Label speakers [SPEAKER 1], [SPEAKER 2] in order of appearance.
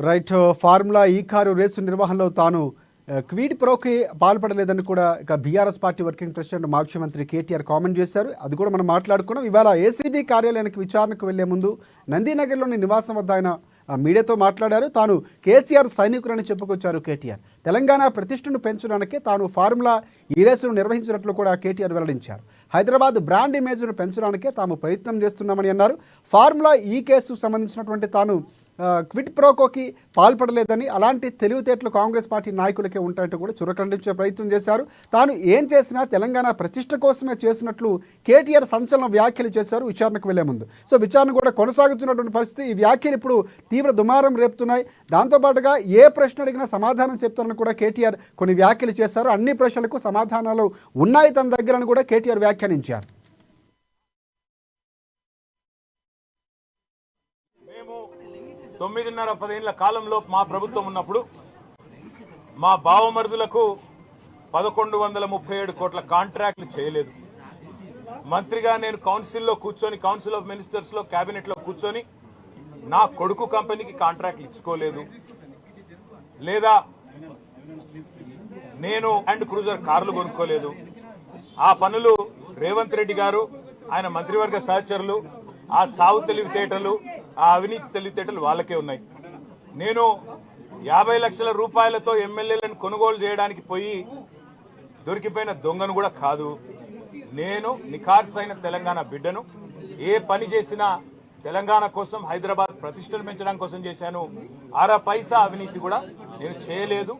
[SPEAKER 1] Right. Formula ఈ car race నిర్వహణలో తాను క్విడ్ ప్రోకి పాల్పడలేదని కూడా ఇక బీఆర్ఎస్ పార్టీ వర్కింగ్ ప్రెసిడెంట్ ముఖ్యమంత్రి కేటీఆర్ కామెంట్ చేశారు. అది కూడా మనం మాట్లాడుకున్నాం. ఇవాళ ఏసీబీ కార్యాలయానికి విచారణకు వెళ్లే ముందు నందీనగర్లోని నివాసం వద్ద ఆయన మీడియాతో మాట్లాడారు. తాను కేసీఆర్ సైనికులని చెప్పుకొచ్చారు కేటీఆర్. తెలంగాణ ప్రతిష్టను పెంచడానికే తాను ఫార్ములా ఈ రేసును నిర్వహించినట్లు కూడా కేటీఆర్ వెల్లడించారు. హైదరాబాద్ బ్రాండ్ ఇమేజ్ను పెంచడానికే తాము ప్రయత్నం చేస్తున్నామని అన్నారు. ఫార్ములా ఈ కేసు సంబంధించినటువంటి తాను క్విడ్ ప్రోకోకి పాల్పడలేదని, అలాంటి తెలివితేటలు కాంగ్రెస్ పార్టీ నాయకులకే ఉంటాయంటూ కూడా చురకండించే ప్రయత్నం చేశారు. తాను ఏం చేసినా తెలంగాణ ప్రతిష్ట కోసమే చేసినట్లు కేటీఆర్ సంచలన వ్యాఖ్యలు చేశారు విచారణకు వెళ్లే ముందు. సో విచారణ కూడా కొనసాగుతున్నటువంటి పరిస్థితి. ఈ వ్యాఖ్యలు ఇప్పుడు తీవ్ర దుమారం రేపుతున్నాయి. దాంతోపాటుగా ఏ ప్రశ్న అడిగినా సమాధానం చెప్తారని కూడా కేటీఆర్ కొన్ని వ్యాఖ్యలు చేశారు. అన్ని ప్రశ్నలకు సమాధానాలు ఉన్నాయి తన దగ్గరని కూడా కేటీఆర్ వ్యాఖ్యానించారు.
[SPEAKER 2] 9.5-10 ఏళ్ల కాలంలో మా ప్రభుత్వం ఉన్నప్పుడు మా బావమరుదులకు 1137 కోట్ల కాంట్రాక్టులు చేయలేదు. మంత్రిగా నేను కౌన్సిల్లో కూర్చొని, కౌన్సిల్ ఆఫ్ మినిస్టర్స్లో, క్యాబినెట్లో కూర్చొని నా కొడుకు కంపెనీకి కాంట్రాక్టులు ఇచ్చుకోలేదు. లేదా నేను ల్యాండ్ క్రూజర్ కార్లు కొనుక్కోలేదు. ఆ పనులు రేవంత్ రెడ్డి గారు, ఆయన మంత్రివర్గ సహచరులు, ఆ సాగు తెలివితేటలు, ఆ అవినీతి తెలివితేటలు వాళ్ళకే ఉన్నాయి. నేను 50 లక్షల రూపాయలతో ఎమ్మెల్యేలను కొనుగోలు చేయడానికి పోయి దొరికిపోయిన దొంగను కూడా కాదు. నేను నిఖార్సైన తెలంగాణ బిడ్డను. ఏ పని చేసినా తెలంగాణ కోసం, హైదరాబాద్ ప్రతిష్టలు పెంచడం కోసం చేశాను. అర పైసా అవినీతి కూడా నేను చేయలేదు.